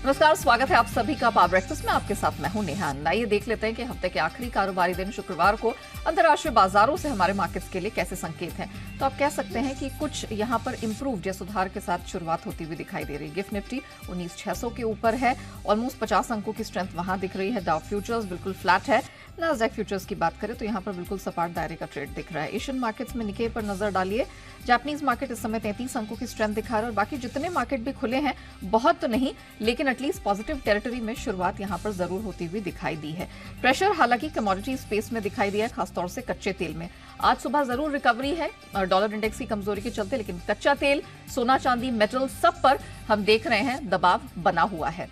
नमस्कार, स्वागत है आप सभी का पावर ब्रेकफास्ट में। आपके साथ मैं हूं नेहा। आइए देख लेते हैं कि हफ्ते के आखिरी कारोबारी दिन शुक्रवार को अंतर्राष्ट्रीय बाजारों से हमारे मार्केट्स के लिए कैसे संकेत हैं। तो आप कह सकते हैं कि कुछ यहां पर इंप्रूव या सुधार के साथ शुरुआत होती हुई दिखाई दे रही है। गिफ्ट निफ्टी 19,600 के ऊपर है, ऑलमोस्ट 50 अंकों की स्ट्रेंथ वहां दिख रही है। डाउ फ्यूचर्स बिल्कुल फ्लैट है। नास्डैक फ्यूचर्स की बात करें तो यहाँ पर बिल्कुल सपाट दायरे का ट्रेड दिख रहा है। एशियन मार्केट्स में निकेई पर नजर डालिए। जापानीज मार्केट इस समय 33 अंकों की स्ट्रेंथ दिखा रहा है और बाकी जितने मार्केट भी खुले हैं, बहुत तो नहीं लेकिन एटलीस्ट पॉजिटिव टेरिटरी में शुरुआत यहाँ पर जरूर होती हुई दिखाई दी है। प्रेशर हालांकि कमोडिटी स्पेस में दिखाई दिया है, खासतौर से कच्चे तेल में। आज सुबह जरूर रिकवरी है डॉलर इंडेक्स की कमजोरी के चलते, लेकिन कच्चा तेल, सोना चांदी, मेटल सब पर हम देख रहे हैं दबाव बना हुआ है।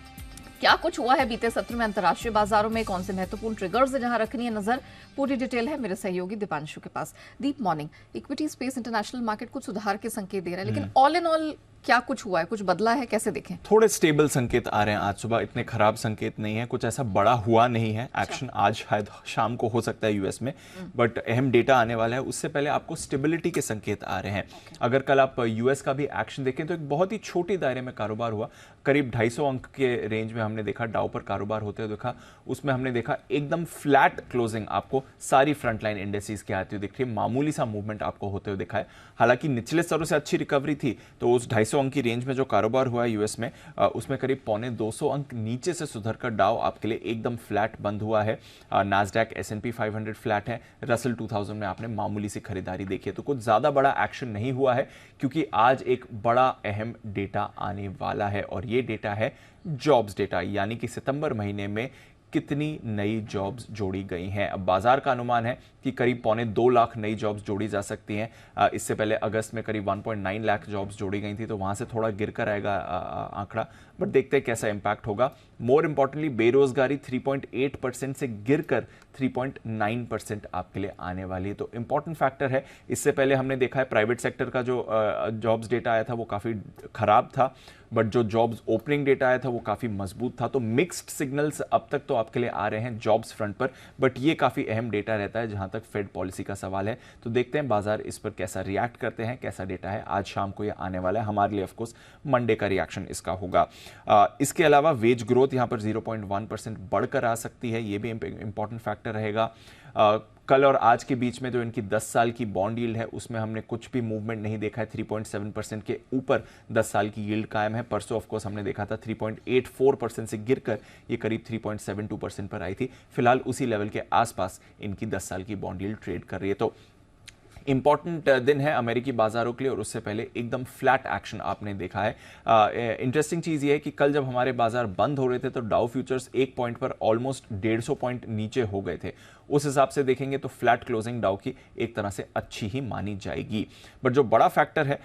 क्या कुछ हुआ है बीते सत्र में अंतर्राष्ट्रीय बाजारों में, कौन से महत्वपूर्ण ट्रिगर्स जहां रखनी है नजर, पूरी डिटेल है मेरे सहयोगी दीपांशु के पास। Deep, morning. Equity space international market कुछ सुधार के संकेत दे रहा है, लेकिन ऑल इन ऑल क्या कुछ हुआ है, कुछ बदला है, कैसे देखें? थोड़े स्टेबल संकेत आ रहे हैं आज सुबह, इतने खराब संकेत नहीं है, कुछ ऐसा बड़ा हुआ नहीं है। एक्शन आज शायद शाम को हो सकता है यूएस में, बट अहम डेटा आने वाला है। उससे पहले आपको स्टेबिलिटी के संकेत आ रहे हैं। अगर कल आप यूएस का भी एक्शन देखें तो एक बहुत ही छोटी दायरे में कारोबार हुआ, करीब 250 अंक के रेंज में हमने देखा डाउ पर कारोबार होते हुए देखा। उसमें हमने देखा एकदम फ्लैट क्लोजिंग आपको सारी फ्रंटलाइन इंडेक्सेस के आती हुई दिख रही है, मामूली सा मूवमेंट आपको होते हुए दिखा है। हालांकि निचले स्तरों से अच्छी रिकवरी थी, तो उस 250 अंक की रेंज में जो कारोबार हुआ है यूएस में, उसमें करीब 250 अंक नीचे से सुधरकर डाउ आपके लिए एकदम फ्लैट बंद हुआ है। नास्डैक S&P 500 फ्लैट है। रसल 2000 में आपने मामूली सी खरीदारी देखी है। तो कुछ ज्यादा बड़ा एक्शन नहीं हुआ है, क्योंकि आज एक बड़ा अहम डेटा आने वाला है और ये डेटा है जॉब्स डेटा, यानी कि सितंबर महीने में कितनी नई जॉब्स जोड़ी गई हैं। अब बाजार का अनुमान है कि करीब 2.25 लाख नई जॉब्स जोड़ी जा सकती हैं। इससे पहले अगस्त में करीब 1.9 लाख जॉब्स जोड़ी गई थी, तो वहां से थोड़ा गिर कर आएगा आंकड़ा, बट देखते हैं कैसा इंपैक्ट होगा। मोर इंपॉर्टेंटली बेरोजगारी 3.8% से गिरकर 3.9% आपके लिए आने वाली है, तो इंपॉर्टेंट फैक्टर है। इससे पहले हमने देखा है प्राइवेट सेक्टर का जो जॉब्स डेटा आया था वो काफी खराब था, बट जो जॉब्स ओपनिंग डेटा आया था वो काफी मजबूत था। तो मिक्स्ड सिग्नल्स अब तक तो आपके लिए आ रहे हैं जॉब्स फ्रंट पर, बट ये काफी अहम डेटा रहता है जहां तक फेड पॉलिसी का सवाल है। तो देखते हैं बाजार इस पर कैसा रिएक्ट करते हैं, कैसा डेटा है। आज शाम को ये आने वाला है, हमारे लिए ऑफकोर्स मंडे का रिएक्शन इसका होगा। इसके अलावा वेज ग्रोथ यहां पर 0.1% बढ़कर आ सकती है, ये भी इंपॉर्टेंट फैक्टर रहेगा। कल और आज के बीच में जो इनकी 10 साल की बॉन्ड यील्ड है उसमें हमने कुछ भी मूवमेंट नहीं देखा है। 3.7% के ऊपर 10 साल की यील्ड कायम है। परसों ऑफकोर्स हमने देखा था 3.84% से गिरकर ये करीब 3.72% पर आई थी। फिलहाल उसी लेवल के आसपास इनकी 10 साल की बॉन्ड यील्ड ट्रेड कर रही है। तो इंपॉर्टेंट दिन है अमेरिकी बाजारों के लिए, और उससे पहले एकदम फ्लैट एक्शन आपने देखा है। इंटरेस्टिंग चीज ये है कि कल जब हमारे बाजार बंद हो रहे थे तो डाउ फ्यूचर्स 1 पॉइंट पर ऑलमोस्ट 150 पॉइंट नीचे हो गए थे। उस हिसाब से देखेंगे तो फ्लैट क्लोजिंग डाउ की एक तरह से अच्छी ही मानी जाएगी। बट जो बड़ा फैक्टर है,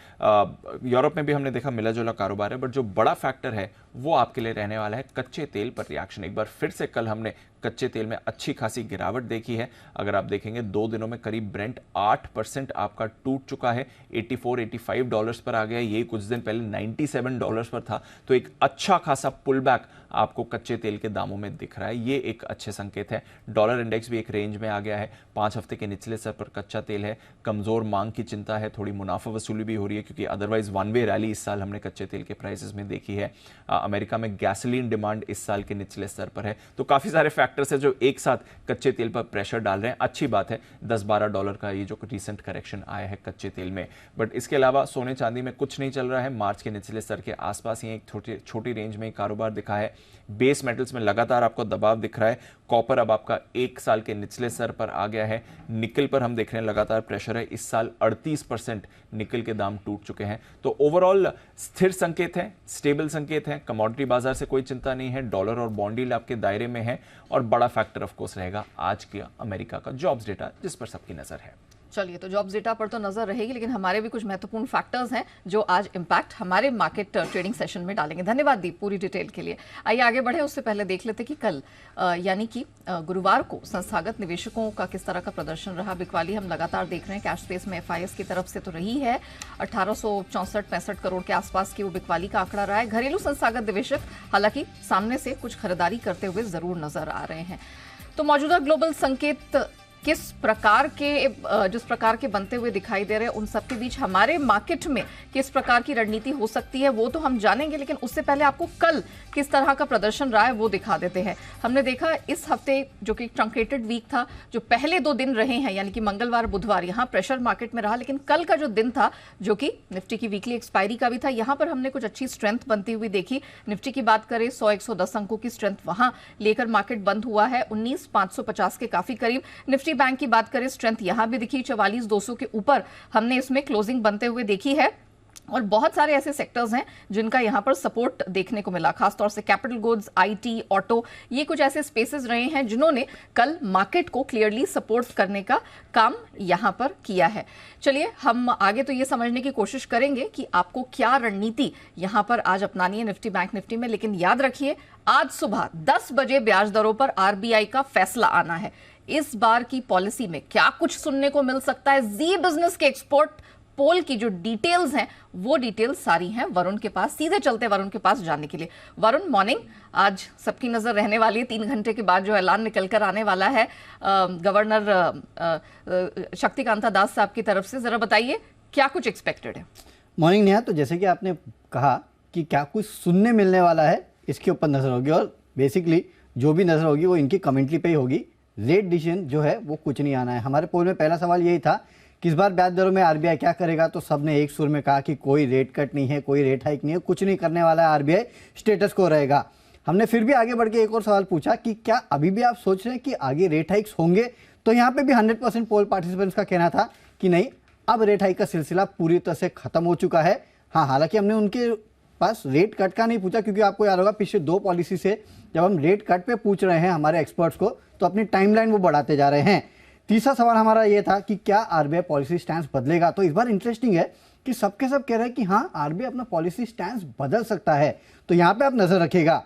यूरोप में भी हमने देखा मिला जुला कारोबार है, बट जो बड़ा फैक्टर है वो आपके लिए रहने वाला है कच्चे तेल पर रिएक्शन। एक बार फिर से कल हमने कच्चे तेल में अच्छी खासी गिरावट देखी है। अगर आप देखेंगे 2 दिनों में करीब ब्रेंट 8% आपका टूट चुका है, $84-85 पर आ गया। ये कुछ दिन पहले $97 पर था, तो एक अच्छा खासा पुल बैक आपको कच्चे तेल के दामों में दिख रहा है। ये एक अच्छे संकेत है। डॉलर इंडेक्स भी एक रेंज में आ गया है। 5 हफ्ते के निचले स्तर पर कच्चा तेल है। कमजोर मांग की चिंता है, थोड़ी मुनाफा वसूली भी हो रही है, क्योंकि अदरवाइज वन वे रैली इस साल हमने कच्चे तेल के प्राइसेस में देखी है। अमेरिका में गैसोलीन डिमांड इस साल के निचले स्तर पर है। तो काफी सारे फैक्टर्स है जो एक साथ कच्चे तेल पर प्रेशर डाल रहे हैं। अच्छी बात है $10-12 का ये जो रिसेंट करेक्शन आया है कच्चे तेल में। बट इसके अलावा सोने चांदी में कुछ नहीं चल रहा है। मार्च के निचले स्तर के आसपास ही एक छोटी रेंज में कारोबार दिखा है। बेस मेटल्स में लगातार आपको दबाव दिख रहा है। कॉपर अब आपका 1 साल के निचले स्तर पर आ गया है। निकल पर हम देख रहे हैं लगातार प्रेशर है। इस साल 38% निकल के दाम टूट चुके हैं। तो ओवरऑल स्थिर संकेत है, स्टेबल संकेत है। कमोडिटी बाजार से कोई चिंता नहीं है। डॉलर और बॉन्ड यील्ड आपके दायरे में है, और बड़ा फैक्टर ऑफ कोर्स रहेगा आज के अमेरिका का जॉब्स डेटा, जिस पर सबकी नजर है। चलिए, तो जॉब्स डेटा पर तो नजर रहेगी, लेकिन हमारे भी कुछ महत्वपूर्ण फैक्टर्स हैं जो आज इंपैक्ट हमारे मार्केट ट्रेडिंग सेशन में डालेंगे। धन्यवाद दीप पूरी डिटेल के लिए। आइए आगे बढ़े, उससे पहले देख लेते कि कल यानी कि गुरुवार को संस्थागत निवेशकों का किस तरह का प्रदर्शन रहा। बिकवाली हम लगातार देख रहे हैं कैश स्पेस में FIS की तरफ से तो रही है 1864-65 करोड़ के आसपास की वो बिकवाली का आंकड़ा रहा है। घरेलू संस्थागत निवेशक हालांकि सामने से कुछ खरीदारी करते हुए जरूर नजर आ रहे हैं। तो मौजूदा ग्लोबल संकेत किस प्रकार के जिस प्रकार के बनते हुए दिखाई दे रहे हैं, उन सबके बीच हमारे मार्केट में किस प्रकार की रणनीति हो सकती है वो तो हम जानेंगे, लेकिन उससे पहले आपको कल किस तरह का प्रदर्शन रहा है वो दिखा देते हैं। हमने देखा इस हफ्ते जो कि ट्रंकेटेड वीक था, जो पहले 2 दिन रहे हैं यानी कि मंगलवार बुधवार, यहाँ प्रेशर मार्केट में रहा, लेकिन कल का जो दिन था जो कि निफ्टी की वीकली एक्सपायरी का भी था, यहाँ पर हमने कुछ अच्छी स्ट्रेंथ बनती हुई देखी। निफ्टी की बात करें 100-110 अंकों की स्ट्रेंथ वहां लेकर मार्केट बंद हुआ है 19,550 के काफी करीब। निफ्टी बैंक की बात करें स्ट्रेंथ यहां भी दिखी 44,200 के ऊपर हमने इसमें क्लोजिंग बनते हुए देखी है। और बहुत सारे ऐसे सेक्टर्स हैं जिनका यहां पर सपोर्ट देखने को मिला, खासतौर से कैपिटल गुड्स, आईटी, ऑटो, ये कुछ ऐसे स्पेसेस रहे हैं जिन्होंने कल मार्केट को क्लियरली सपोर्ट करने का काम यहां पर किया है। चलिए हम आगे तो ये समझने की कोशिश करेंगे कि आपको क्या रणनीति यहां पर आज अपनानी है निफ्टी बैंक निफ्टी में, लेकिन याद रखिए आज सुबह 10 बजे ब्याज दरों पर आरबीआई का फैसला आना है। इस बार की पॉलिसी में क्या कुछ सुनने को मिल सकता है, जी बिजनेस के एक्सपोर्ट पोल की जो डिटेल्स हैं वो डिटेल्स सारी हैं वरुण के पास। सीधे चलते वरुण के पास जानने के लिए। वरुण मॉर्निंग, आज सबकी नजर रहने वाली है 3 घंटे के बाद जो ऐलान निकलकर आने वाला है गवर्नर शक्तिकांता दास साहब की तरफ से, जरा बताइए क्या कुछ एक्सपेक्टेड है। मॉर्निंग नेहा, तो जैसे कि आपने कहा कि क्या कुछ सुनने मिलने वाला है, इसके ऊपर नजर होगी और बेसिकली जो भी नजर होगी वो इनकी कमेंट्री पे ही होगी। रेट डिसीजन जो है वो कुछ नहीं आना है। हमारे पोल में पहला सवाल यही था कि इस बार ब्याज दरों में आरबीआई क्या करेगा, तो सबने एक सुर में कहा कि कोई रेट कट नहीं है, कोई रेट हाइक नहीं है, कुछ नहीं करने वाला है, आरबीआई स्टेटस को रहेगा। हमने फिर भी आगे बढ़ के एक और सवाल पूछा कि क्या अभी भी आप सोच रहे हैं कि आगे रेट हाइक्स होंगे, तो यहाँ पे भी 100% पोल पार्टिसिपेंट्स का कहना था कि नहीं, अब रेट हाइक का सिलसिला पूरी तरह से खत्म हो चुका है। हाँ, हालांकि हमने उनके पास रेट कट का नहीं पूछा, क्योंकि आपको याद होगा पिछले 2 पॉलिसी से जब हम रेट कट पे पूछ रहे हैं हमारे एक्सपर्ट्स को, तो अपनी टाइमलाइन वो बढ़ाते जा रहे हैं। तीसरा सवाल हमारा ये था कि क्या आरबीआई पॉलिसी स्टैंस बदलेगा, तो इस बार इंटरेस्टिंग है कि सबके सब कह रहे हैं कि हाँ, आरबीआई अपना पॉलिसी स्टैंस बदल सकता है, तो यहाँ पे आप नजर रखिएगा।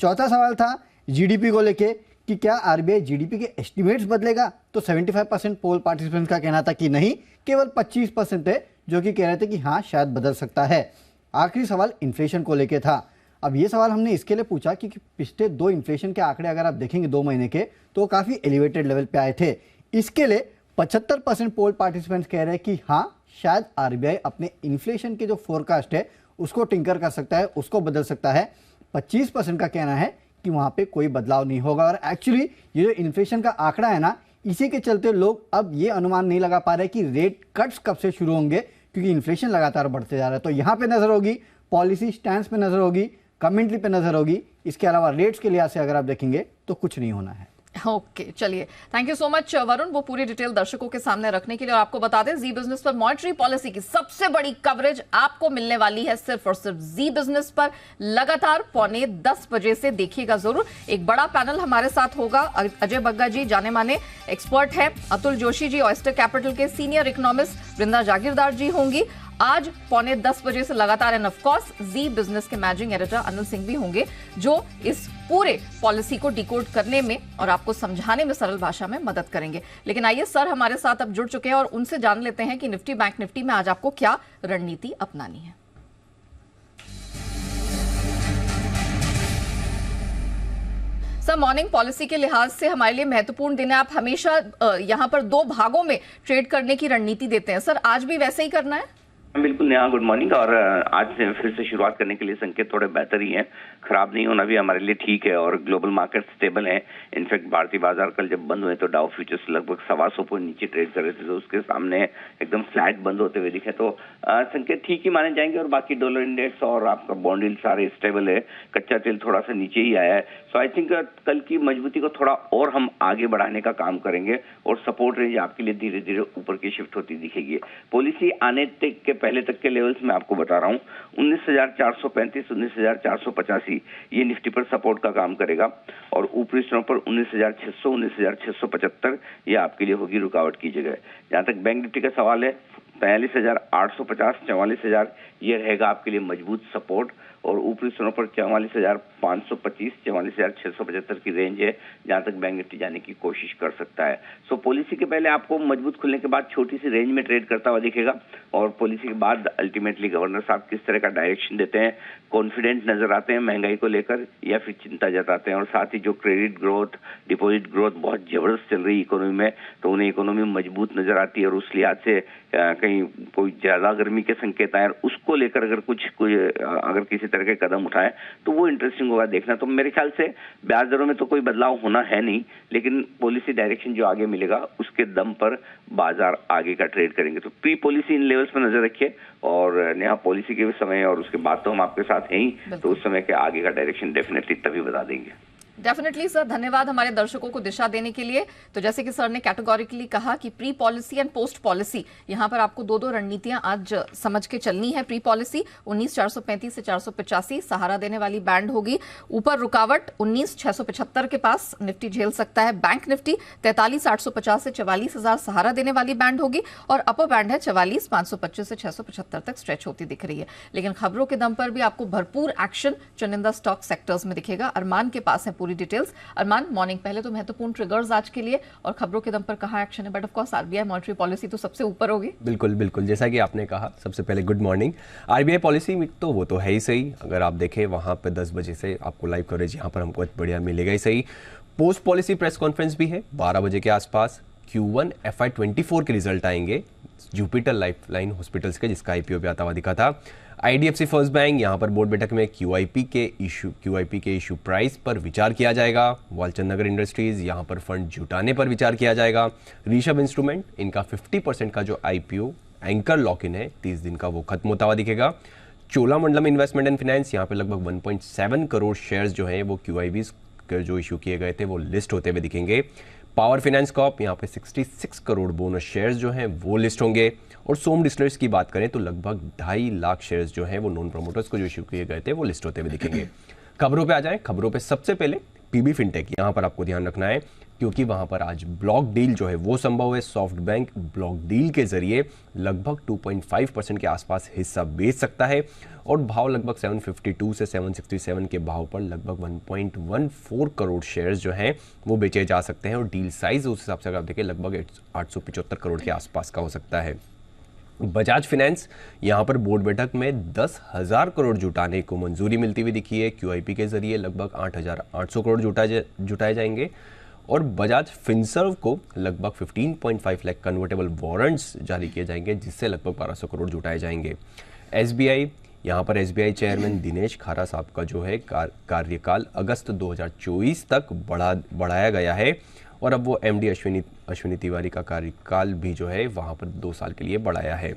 चौथा सवाल था जीडीपी को लेके कि क्या आरबीआई जीडीपी के एस्टिमेट्स बदलेगा, तो 75% पोल पार्टिसिपेंट्स का कहना था कि नहीं, केवल 25% थे जो कि कह रहे थे कि हाँ शायद बदल सकता है। आखिरी सवाल इन्फ्लेशन को लेके था। अब ये सवाल हमने इसके लिए पूछा कि पिछले 2 इन्फ्लेशन के आंकड़े अगर आप देखेंगे 2 महीने के, तो काफी एलिवेटेड लेवल पे आए थे। इसके लिए 75% पोल पार्टिसिपेंट्स कह रहे हैं कि हाँ शायद आरबीआई अपने इन्फ्लेशन के जो फोरकास्ट है उसको टिंकर कर सकता है, उसको बदल सकता है। 25% का कहना है कि वहां पे कोई बदलाव नहीं होगा। और एक्चुअली ये जो इन्फ्लेशन का आंकड़ा है ना, इसी के चलते लोग अब ये अनुमान नहीं लगा पा रहे कि रेट कट्स कब से शुरू होंगे, क्योंकि इन्फ्लेशन लगातार बढ़ते जा रहा है। तो यहाँ पे नजर होगी, पॉलिसी स्टैंस पे नजर होगी, कमेंट्री पे नजर होगी। इसके अलावा रेट्स के लिहाज से अगर आप देखेंगे तो कुछ नहीं होना है। ओके, चलिए thank you so much Varun, वो पूरी डिटेल दर्शकों के सामने रखने के लिए। और आपको बता दें जी बिजनेस पर मॉनेटरी पॉलिसी की सबसे बड़ी कवरेज आपको मिलने वाली है सिर्फ और सिर्फ जी बिजनेस पर, लगातार 9:45 बजे से देखिएगा जरूर। एक बड़ा पैनल हमारे साथ होगा, अजय बग्गा जी जाने माने एक्सपर्ट है, अतुल जोशी जी ऑयस्टर कैपिटल के सीनियर इकोनॉमिस्ट, वृंदा जागीरदार जी होंगी आज 9:45 बजे से लगातार। And of course Zee business के मैनेजिंग एडिटर अनिल सिंह भी होंगे, जो इस पूरे पॉलिसी को डिकोड करने में और आपको समझाने में सरल भाषा में मदद करेंगे। लेकिन आइए, सर हमारे साथ अब जुड़ चुके हैं और उनसे जान लेते हैं कि निफ्टी बैंक निफ्टी में आज आपको क्या रणनीति अपनानी है। सर मॉर्निंग, पॉलिसी के लिहाज से हमारे लिए महत्वपूर्ण दिन है। आप हमेशा यहां पर 2 भागों में ट्रेड करने की रणनीति देते हैं, सर आज भी वैसे ही करना है? बिल्कुल नेहा, गुड मॉर्निंग। और आज से फिर से शुरुआत करने के लिए संकेत थोड़े बेहतर ही हैं, खराब नहीं होना भी हमारे लिए ठीक है। और ग्लोबल मार्केट स्टेबल है। इनफैक्ट भारतीय बाजार कल जब बंद हुए तो डाउ फ्यूचर्स लगभग 125 पॉइंट नीचे ट्रेड कर रहे थे, तो उसके सामने एकदम फ्लैट बंद होते हुए दिखे, तो संकेत ठीक ही माने जाएंगे। और बाकी डॉलर इंडेक्स और आपका बॉन्ड यील्ड सारे स्टेबल है, कच्चा तेल थोड़ा सा नीचे ही आया है। सो आई थिंक कल की मजबूती को थोड़ा और हम आगे बढ़ाने का काम करेंगे और सपोर्ट रेंज आपके लिए धीरे धीरे ऊपर की शिफ्ट होती दिखेगी। पॉलिसी आने तक के पहले तक के लेवल्स मैं आपको बता रहा हूँ, 19,435, 19,485 ये निफ्टी पर सपोर्ट का काम करेगा। और ऊपरी स्तरों पर 19,600, 19,675 ये आपके लिए होगी रुकावट की जगह। जहां तक बैंक निफ्टी का सवाल है, 42,850, 44,000 ये रहेगा आपके लिए मजबूत सपोर्ट। और ऊपरी स्थानों पर 44,525, 44,675 की रेंज है जहां तक बैंक निफ्टी जाने की कोशिश कर सकता है। सो पॉलिसी के पहले आपको मजबूत खुलने के बाद छोटी सी रेंज में ट्रेड करता हुआ दिखेगा और पॉलिसी के बाद अल्टीमेटली गवर्नर साहब किस तरह का डायरेक्शन देते हैं, कॉन्फिडेंट नजर आते हैं महंगाई को लेकर या फिर चिंता जताते हैं। और साथ ही जो क्रेडिट ग्रोथ, डिपॉजिट ग्रोथ बहुत जबरदस्त चल रही है इकोनॉमी में, तो उन्हें इकोनॉमी मजबूत नजर आती है और उस लिहाज से कहीं कोई ज्यादा गर्मी के संकेत आए और उसको लेकर अगर अगर किसी तरह के कदम उठाए तो वो इंटरेस्टिंग होगा देखना। तो मेरे ख्याल से ब्याज दरों में तो कोई बदलाव होना है नहीं, लेकिन पॉलिसी डायरेक्शन जो आगे मिलेगा उसके दम पर बाजार आगे का ट्रेड करेंगे। तो प्री पॉलिसी इन लेवल्स पर नजर रखिए और नया पॉलिसी के समय और उसके बाद तो हम आपके साथ हैं ही, तो उस समय के आगे का डायरेक्शन डेफिनेटली तभी बता देंगे। डेफिनेटली सर, धन्यवाद हमारे दर्शकों को दिशा देने के लिए। तो जैसे कि सर ने कैटेगोरिकली कहा कि pre policy and post policy, यहां पर आपको दो रणनीतियां आज समझ के चलनी है। प्री पॉलिसी 19,435 से 485 सहारा देने वाली बैंड होगी। ऊपर रुकावट 19,675 के पास निफ्टी झेल सकता है। बैंक निफ्टी 43,850 से 44,000 सहारा देने वाली बैंड होगी और अपर बैंड है 44,525 से 675 तक स्ट्रेच होती दिख रही है। लेकिन खबरों के दम पर भी आपको भरपूर एक्शन चुनिंदा स्टॉक सेक्टर्स में दिखेगा। अरमान के पास है पूरी डिटेल्स। अरमान, मॉर्निंग पहले तो महत्वपूर्ण ट्रिगर्स आज के लिए और खबरों के दम पर कहा एक्शन है, but of course RBI monetary policy तो सबसे ऊपर होगी। बिल्कुल बिल्कुल, जैसा कि आपने कहा, सबसे पहले गुड मॉर्निंग। आरबीआई पॉलिसी तो वो तो है ही सही, अगर आप देखें वहां पे 10 बजे से आपको लाइव कवरेज यहाँ पर हमको बढ़िया मिलेगा ही सही। पोस्ट पॉलिसी प्रेस कॉन्फ्रेंस भी है 12 बजे के आसपास। Q1 FY24 के रिजल्ट आएंगे जुपिटर लाइफलाइन हॉस्पिटल्स के, जिसका आईपीओ भी आता हुआ दिखा था। आईडीएफसी फर्स्ट बैंक, यहाँ पर बोर्ड बैठक में क्यूआईपी के इशू प्राइस पर विचार किया जाएगा। वालचंद नगर इंडस्ट्रीज, यहाँ पर फंड जुटाने पर विचार किया जाएगा। ऋषभ इंस्ट्रूमेंट, इनका 50% का जो आईपीओ एंकर लॉक इन है 30 दिन का, वो खत्म होता हुआ दिखेगा। चोलामंडलम इन्वेस्टमेंट एंड फाइनेंस, यहाँ पर लगभग 1.7 करोड़ शेयर्स जो हैं वो क्यूआईबी जो इशू किए गए थे वो लिस्ट होते हुए दिखेंगे। पावर फाइनेंस कॉर्प, यहाँ पे 66 करोड़ बोनस शेयर्स जो हैं वो लिस्ट होंगे। और सोम डिस्टिलर्स की बात करें तो लगभग 2.5 लाख शेयर्स जो हैं वो नॉन प्रमोटर्स को जो इशू किए गए थे वो लिस्ट होते हुए दिखेंगे। खबरों पे आ जाएं। खबरों पे सबसे पहले पीबी फिनटेक, यहाँ पर आपको ध्यान रखना है क्योंकि वहां पर आज ब्लॉक डील जो है वो संभव है। सॉफ्ट बैंक ब्लॉक डील के जरिए लगभग 2.5% के आसपास हिस्सा बेच सकता है और भाव लगभग 752 से 767 के भाव पर लगभग 1.14 करोड़ शेयर्स जो हैं वो बेचे जा सकते हैं और डील साइज उस हिसाब से अगर आप देखें लगभग 875 करोड़ के आसपास का हो सकता है। बजाज फाइनेंस, यहाँ पर बोर्ड बैठक में 10,000 करोड़ जुटाने को मंजूरी मिलती हुई दिखी है। क्यूआईपी के जरिए लगभग 8,800 करोड़ जुटाए जाएंगे और बजाज फिनसर्व को लगभग 15.5 लाख कन्वर्टेबल वारंट्स जारी किए जाएंगे जिससे लगभग 1,200 करोड़ जुटाए जाएंगे। एसबीआई, यहाँ पर एसबीआई चेयरमैन दिनेश खारा साहब का जो है कार्यकाल अगस्त 2024 तक बढ़ाया गया है और अब वो एमडी अश्विनी तिवारी का कार्यकाल भी जो है वहाँ पर 2 साल के लिए बढ़ाया है।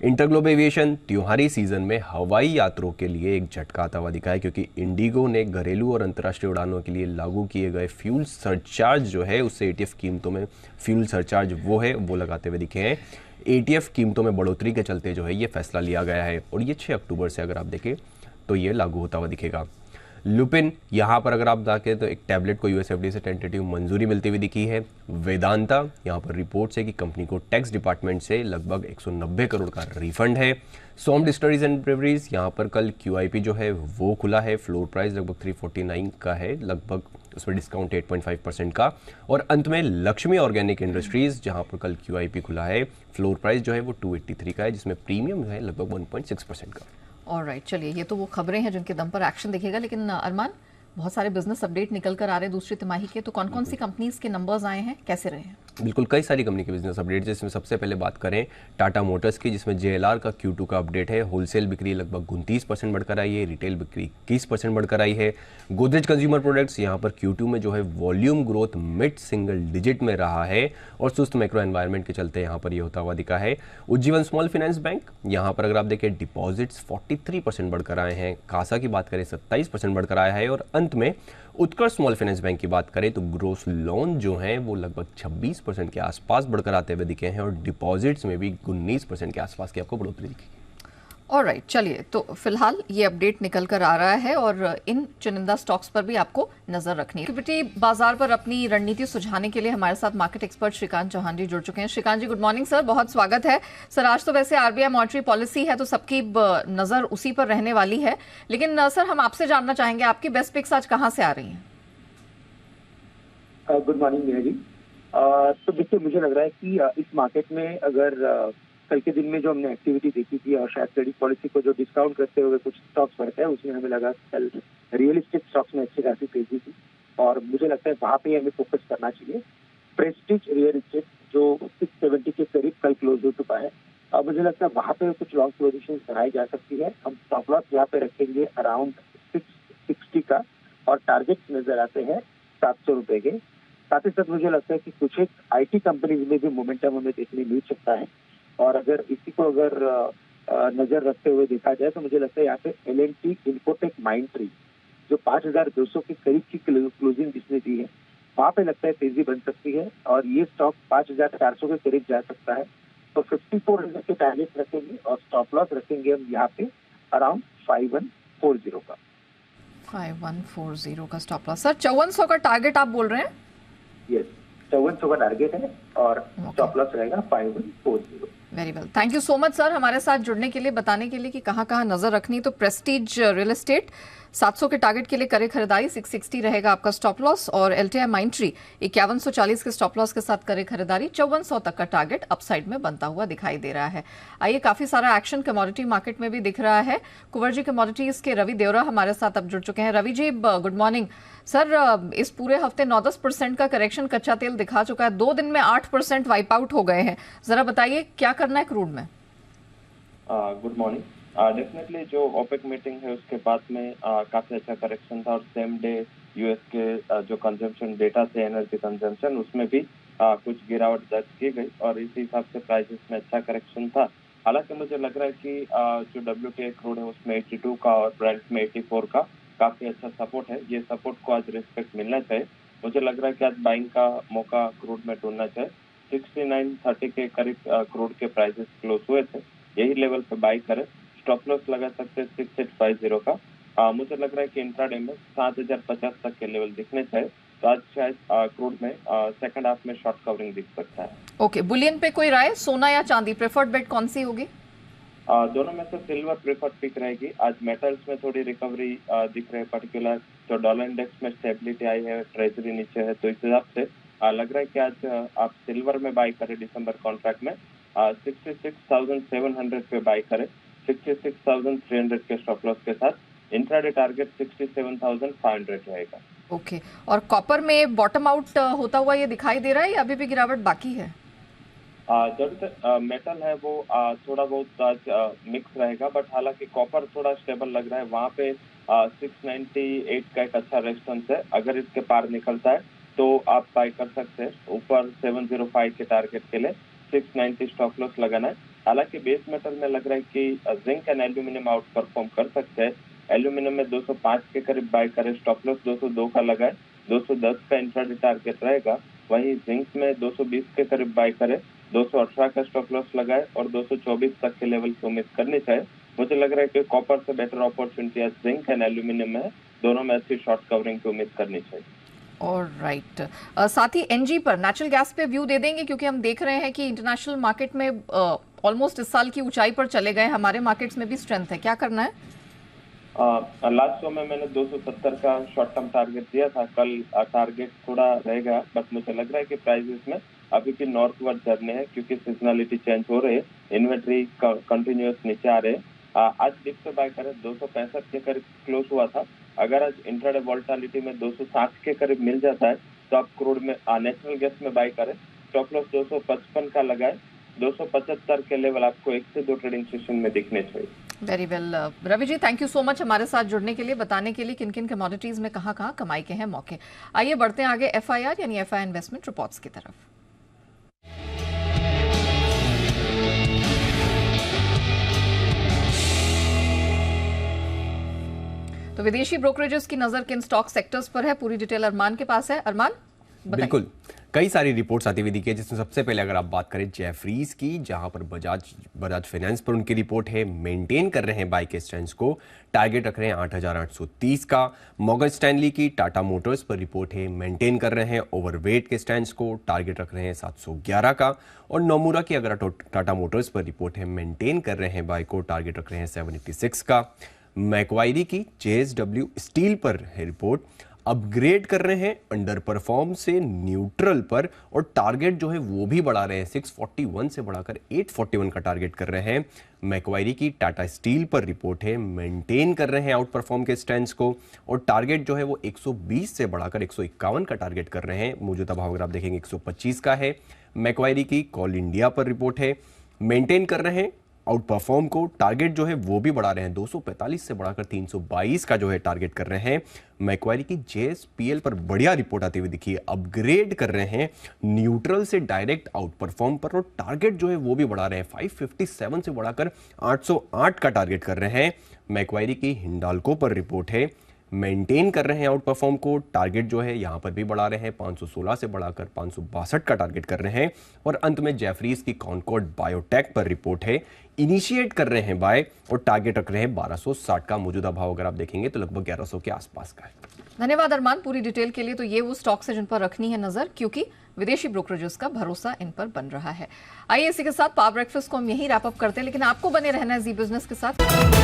इंटरग्लोब एविएशन, त्योहारी सीजन में हवाई यात्रों के लिए एक झटका आता हुआ दिखा है क्योंकि इंडिगो ने घरेलू और अंतर्राष्ट्रीय उड़ानों के लिए लागू किए गए फ्यूल सरचार्ज जो है उससे एटीएफ कीमतों में फ्यूल सरचार्ज वो लगाते हुए दिखे हैं। एटीएफ कीमतों में बढ़ोतरी के चलते जो है ये फैसला लिया गया है और ये 6 अक्टूबर से अगर आप देखें तो ये लागू होता हुआ दिखेगा। लुपिन, यहाँ पर अगर आप देखें तो एक टैबलेट को यूएसएफडी से टेंटेटिव मंजूरी मिलती हुई दिखी है। वेदांता, यहाँ पर रिपोर्ट है कि कंपनी को टैक्स डिपार्टमेंट से लगभग 190 करोड़ का रिफंड है। सोम डिस्टलरीज एंड ब्रेवरीज, यहाँ पर कल क्यूआईपी जो है वो खुला है। फ्लोर प्राइस लगभग 349 का है, लगभग उसमें डिस्काउंट 8.5% का। और अंत में लक्ष्मी ऑर्गेनिक इंडस्ट्रीज, जहाँ पर कल क्यूआईपी खुला है, फ्लोर प्राइस जो है वो 283 का है जिसमें प्रीमियम जो है लगभग 1.6% का। ऑलराइट, चलिए ये तो वो खबरें हैं जिनके दम पर एक्शन दिखेगा। लेकिन अरमान, बहुत सारे बिजनेस अपडेट निकल कर आ रहे हैं दूसरी तिमाही के, तो कौन कौन सी कंपनीज के नंबर्स आए हैं, कैसे रहे हैं? बिल्कुल, कई सारी कंपनी के बिजनेस अपडेट, जिसमें सबसे पहले बात करें टाटा मोटर्स की, जिसमें जेएलआर का Q2 का अपडेट है। होलसेल बिक्री लगभग 29% बढ़कर आई है, रिटेल बिक्री 21% बढ़कर आई है। गोदरेज कंज्यूमर प्रोडक्ट्स, यहाँ पर Q2 में जो है volume growth mid single digit में रहा है और सुस्त मैक्रो एनवायरनमेंट के चलते यहाँ पर ये होता हुआ दिखा है। उज्जीवन स्मॉल फाइनेंस बैंक, यहाँ पर अगर आप देखें डिपॉजिट्स 43% बढ़कर आए हैं। कासा की बात करें 27% बढ़कर आया है। और अंत में उत्कर्ष स्मॉल फाइनेंस बैंक की बात करें तो ग्रोस लोन जो हैं वो लगभग 26% के आसपास बढ़कर आते हुए दिखे हैं और डिपॉजिट्स में भी 19% के आसपास की आपको बढ़ोतरी दिखेगी। ऑलराइट, चलिए, तो फिलहाल ये अपडेट निकल कर आ रहा है और इन चुनिंदा स्टॉक्स पर भी आपको नजर रखनी है। इक्विटी बाजार पर अपनी रणनीति सुझाने के लिए हमारे साथ मार्केट एक्सपर्ट श्रीकांत चौहान जी जुड़ चुके हैं। श्रीकांत जी, गुड मॉर्निंग सर, बहुत स्वागत है। सर, आज तो वैसे आरबीआई मॉनेटरी पॉलिसी है तो सबकी नजर उसी पर रहने वाली है, लेकिन सर हम आपसे जानना चाहेंगे आपकी बेस्ट पिक्स आज कहाँ से आ रही हैं? Good morning Meera ji. तो देखिए, मुझे लग रहा है कि इस मार्केट में अगर कल के दिन में जो हमने एक्टिविटी देखी थी और शायद क्रेडिट पॉलिसी को जो डिस्काउंट करते हुए कुछ स्टॉक्स बढ़ते हैं, उसमें हमें लगा कल रियल एस्टेट स्टॉक्स में अच्छी खासी तेजी थी और मुझे लगता है वहाँ पे हमें फोकस करना चाहिए। प्रेस्टीज रियल एस्टेट जो 670 के करीब कल क्लोज हो चुका है, अब मुझे लगता है वहाँ पे कुछ लॉन्ग पोजीशन बनाई जा सकती है। हम स्टॉप लॉस यहाँ पे रखेंगे अराउंड 660 का और टारगेट नजर आते हैं 700 रुपए के। साथ ही साथ मुझे लगता है कि कुछ एक आईटी कंपनीज में भी मोमेंटम हमें देखने मिल सकता है और अगर इसी को अगर नजर रखते हुए देखा जाए तो मुझे लगता है यहाँ पे L&T इन्फोटेक माइंडट्री जो 5200 के करीब की क्लोजिंग जिसने दी है, वहाँ पे लगता है तेजी बन सकती है और ये स्टॉक 5400 के करीब जा सकता है। तो 5400 के टारगेट रखेंगे और स्टॉप लॉस रखेंगे हम यहाँ पे अराउंड 5140 का। 5140 का स्टॉप लॉस। सर, 5400 का टारगेट आप बोल रहे हैं? यस, 5400 का टारगेट है और स्टॉप लॉस रहेगा 5140। Very well, thank you so much sir हमारे साथ जुड़ने के लिए, बताने के लिए कि कहाँ कहाँ नजर रखनी। तो प्रेस्टीज रियल एस्टेट 700 के टारगेट के लिए करे खरीदारी, 660 रहेगा आपका स्टॉप लॉस और LTI माइंडट्री 5140 के स्टॉप लॉस के साथ करे खरीदारी, 5400 तक का टारगेट अपसाइड में बनता हुआ दिखाई दे रहा है। आइए, काफी सारा एक्शन कमोडिटी मार्केट में भी दिख रहा है। कुंवर कमोडिटीज के रवि देवरा हमारे साथ अब जुड़ चुके हैं। Ravi ji, good morning. Sir, इस पूरे हफ्ते 9-10% का करेक्शन कच्चा तेल दिखा चुका है, 2 दिन में 8% वाइप आउट हो गए हैं। जरा बताइए क्या करना है क्रूड में? Good morning. डेफिनेटली जो ओपेक मीटिंग है उसके बाद में काफी अच्छा करेक्शन था और सेम डे यूएस के जो कंजम्पशन डेटा थे एनर्जी कंजम्पशन, उसमें भी कुछ गिरावट दर्ज की गई और इसी हिसाब से प्राइसेस में अच्छा करेक्शन था। हालांकि मुझे लग रहा है कि जो WTI क्रूड है उसमें 82 का और ब्रेंट में 84 का काफी अच्छा सपोर्ट है। ये सपोर्ट को आज रिस्पेक्ट मिलना चाहिए। मुझे लग रहा है कि आज बाइंग का मौका क्रूड में ढूंढना चाहिए। 69.30 के करीब क्रूड के प्राइसेस क्लोज हुए थे, यही लेवल पे बाई करें। स्टॉप लॉस लगा सकते हैं 6850 का। मुझे लग रहा है कि इंट्राडे में 7050 तक के लेवल दिखने चाहिए, तो आज शायद क्रूड में सेकंड हाफ में शॉर्ट कवरिंग दिख सकता है। ओके, बुलियन पे कोई राय? सोना या चांदी, प्रेफर्ड बेट कौन सी होगी? दोनों में से सिल्वर प्रेफर्ड पिक रहेगी। आज मेटल्स में थोड़ी रिकवरी दिख रही है, पर्टिकुलर तो डॉलर इंडेक्स में स्टेबिलिटी आई है, ट्रेजरी नीचे है, तो इस हिसाब से लग रहा है कि आज आप सिल्वर में बाई करें। दिसंबर कॉन्ट्रैक्ट में 66,700 पे बाई करें, 66,300 के स्टॉप लॉस के साथ। इंट्राडे टारगेट 67,500 रहेगा। ओके, और कॉपर में बॉटम आउट होता हुआ ये दिखाई दे रहा है या अभी भी गिरावट बाकी है? जो मेटल है वो थोड़ा बहुत आज मिक्स रहेगा, बट हालांकि कॉपर थोड़ा स्टेबल लग रहा है। वहाँ पे 698 का एक अच्छा रेजिस्टेंस है, अगर इसके पार निकलता है तो आप बाय कर सकते हैं। ऊपर 705 के टारगेट के लिए 690 स्टॉप लॉस लगाना है। हालांकि बेस मेटल में लग रहा है कि zinc and aluminium out perform कर सकते हैं। एल्यूमिनियम में 205 के करीब बाय करें, स्टॉप लॉस 202 का लगाए, 210 का इंट्राडे टारगेट रहेगा। वहीं जिंक में 220 के करीब बाय करें, 218 का स्टॉप लॉस लगाए और 224 तक के लेवल की उम्मीद करनी चाहिए। मुझे लग रहा है कि कॉपर से better opportunity zinc and aluminium में है, दोनों में अच्छी शॉर्ट कवरिंग की उम्मीद करनी चाहिए। ऑलराइट, साथ ही एनजी पर, नेचुरल गैस पे व्यू दे देंगे, क्योंकि हम देख रहे हैं कि इंटरनेशनल मार्केट में ऑलमोस्ट इस साल की ऊंचाई पर चले गए, हमारे मार्केट्स में भी स्ट्रेंथ है, क्या करना है? लास्ट शो में मैंने 270 का शॉर्ट टर्म टारगेट दिया था, कल टारगेट थोड़ा रहेगा, बट मुझे लग रहा है कि प्राइसेस में अभी भी नॉर्थवर्ड जर्नी है, क्योंकि सीजनलिटी चेंज हो रही है, इन्वेंट्री कंटिन्यूअस नीचे आ रहे हैं। आज डिप से बाय करें, 265 के करीब क्लोज हुआ था। अगर आज इंट्राडे वोलेटिलिटी में 260 के करीब मिल जाता है तो आप क्रूड में नेचुरल गैस में बाय करें, स्टॉप लॉस 255 का लगाए, 275 के लेवल आपको 1 से 2 ट्रेडिंग सेशन में दिखने चाहिए। Very well, Ravi ji, thank you so much हमारे साथ जुड़ने के लिए, बताने के लिए किन किन कमोडिटीज में कहाँ कहाँ कमाई के हैं मौके। आइए बढ़ते हैं आगे FIR यानी FI इन्वेस्टमेंट रिपोर्ट्स की तरफ। तो विदेशी ब्रोकरेजेस की नजर किन स्टॉक सेक्टर्स पर है, पूरी डिटेल अरमान के पास है। अरमान। बिल्कुल, कई सारी रिपोर्ट्स आती हुई दिखी है, जिसमें सबसे पहले अगर आप बात करें जेफरीज की, जहां पर बजाज फाइनेंस पर उनकी रिपोर्ट है, मेंटेन कर रहे हैं बाई के स्टैंड्स को, टारगेट रख रहे हैं 8,830 का। मॉर्गन स्टैनली की टाटा मोटर्स पर रिपोर्ट है, मेंटेन कर रहे हैं ओवरवेट के स्टैंड्स को, टारगेट रख रहे हैं 711 का। और नोमुरा की अगर टाटा मोटर्स पर रिपोर्ट है, मेंटेन कर रहे हैं बाई को, टारगेट रख रहे हैं 786 का। मैक्वायरी की JSW स्टील पर है रिपोर्ट, अपग्रेड कर रहे हैं अंडर परफॉर्म से न्यूट्रल पर, और टारगेट जो है वो भी बढ़ा रहे हैं, 641 से बढ़ाकर 841 का टारगेट कर रहे हैं। मैक्वायरी की टाटा स्टील पर रिपोर्ट है, मेंटेन कर रहे हैं आउट परफॉर्म के स्टैंड्स को, और टारगेट जो है वो 120 से बढ़ाकर 151 का टारगेट कर रहे हैं। मौजूदा भाव अगर आप देखेंगे 125 का है। मैक्वायरी की कॉल इंडिया पर रिपोर्ट है, मेंटेन कर रहे हैं आउट परफॉर्म को, टारगेट जो है वो भी बढ़ा रहे हैं, 245 से बढ़ाकर 322 का जो है टारगेट कर रहे हैं। मैक्वायरी की JSPL पर बढ़िया रिपोर्ट आती हुई दिखी है, अपग्रेड कर रहे हैं न्यूट्रल से डायरेक्ट आउट परफॉर्म पर, और टारगेट जो है वो भी बढ़ा रहे हैं, 557 से बढ़ाकर 808 का टारगेट कर रहे हैं। मैक्वायरी की हिंडाल्को पर रिपोर्ट है, मेंटेन कर रहे हैं आउट परफॉर्म को, टारगेट जो है यहां पर भी बढ़ा रहे हैं, 516 से बढ़ाकर 562 का टारगेट कर रहे हैं। और अंत में जेफरीज की कॉनकॉर्ड बायोटेक पर रिपोर्ट है, इनिशिएट कर रहे हैं बाय, और टारगेट रख रहे हैं 1260 का। मौजूदा भाव अगर आप देखेंगे तो लगभग 1100 के आसपास का है। धन्यवाद अरमान पूरी डिटेल के लिए। तो ये वो स्टॉक्स है जिन पर रखनी है नजर, क्योंकि विदेशी ब्रोकरेजेस का भरोसा इन पर बन रहा है। आइए इसी के साथ पावर ब्रेकफास्ट को हम यही रैप अप करते हैं, लेकिन आपको बने रहना है जी बिजनेस के साथ।